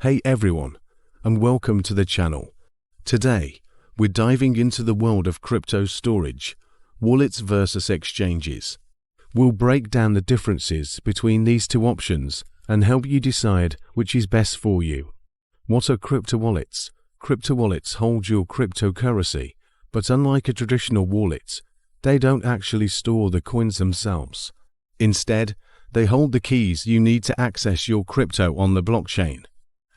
Hey everyone, and welcome to the channel. Today, we're diving into the world of crypto storage, wallets versus exchanges. We'll break down the differences between these two options and help you decide which is best for you. What are crypto wallets? Crypto wallets hold your cryptocurrency, but unlike a traditional wallet, they don't actually store the coins themselves. Instead, they hold the keys you need to access your crypto on the blockchain.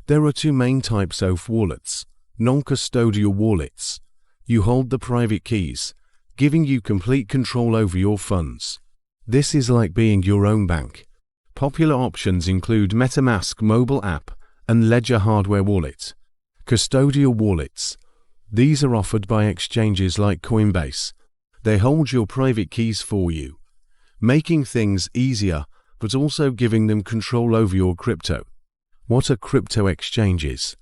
There are two main types of wallets. Non-custodial wallets. You hold the private keys, giving you complete control over your funds. This is like being your own bank. Popular options include MetaMask mobile app and Ledger hardware wallet. Custodial wallets. These are offered by exchanges like Coinbase. They hold your private keys for you, making things easier but also giving them control over your crypto. What are crypto exchanges?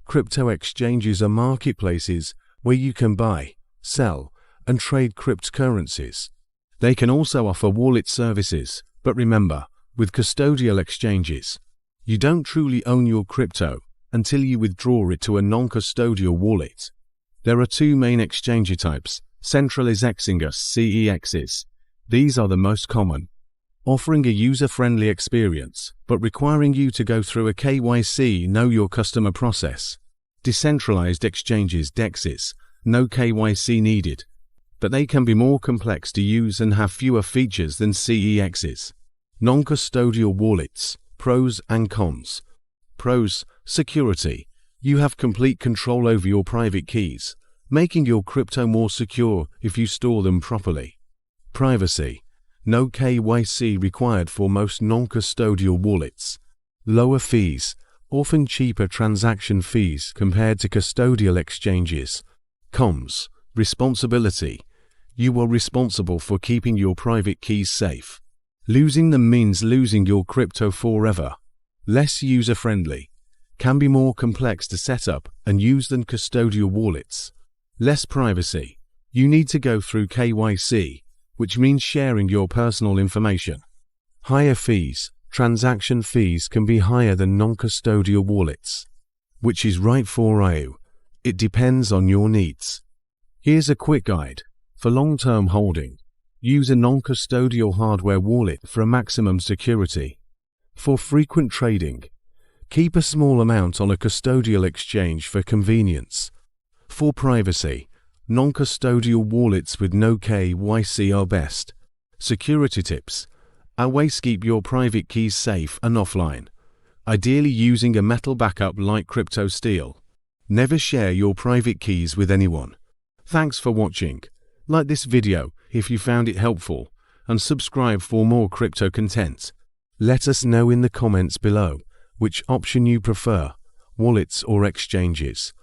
Crypto exchanges are marketplaces where you can buy, sell, and trade cryptocurrencies. They can also offer wallet services, but remember, with custodial exchanges, you don't truly own your crypto until you withdraw it to a non-custodial wallet. There are two main exchange types, centralized and CEXs. These are the most common, offering a user-friendly experience, but requiring you to go through a KYC Know Your Customer process. Decentralized exchanges DEXs, no KYC needed, but they can be more complex to use and have fewer features than CEXs. Non-custodial wallets, pros and cons. Pros, security. You have complete control over your private keys, making your crypto more secure if you store them properly. Privacy. No KYC required for most non-custodial wallets. Lower fees, often cheaper transaction fees compared to custodial exchanges. Cons. Responsibility. You are responsible for keeping your private keys safe. Losing them means losing your crypto forever. Less user-friendly. Can be more complex to set up and use than custodial wallets. Less privacy. You need to go through KYC, which means sharing your personal information. Higher fees. Transaction fees can be higher than non-custodial wallets. Which is right for you? It depends on your needs. Here's a quick guide. For long-term holding, use a non-custodial hardware wallet for a maximum security. For frequent trading, keep a small amount on a custodial exchange for convenience. For privacy, non-custodial wallets with no KYC are best. Security tips. Always keep your private keys safe and offline, ideally using a metal backup like crypto steel. Never share your private keys with anyone. Thanks for watching. Like this video if you found it helpful, and subscribe for more crypto content. Let us know in the comments below which option you prefer, wallets or exchanges.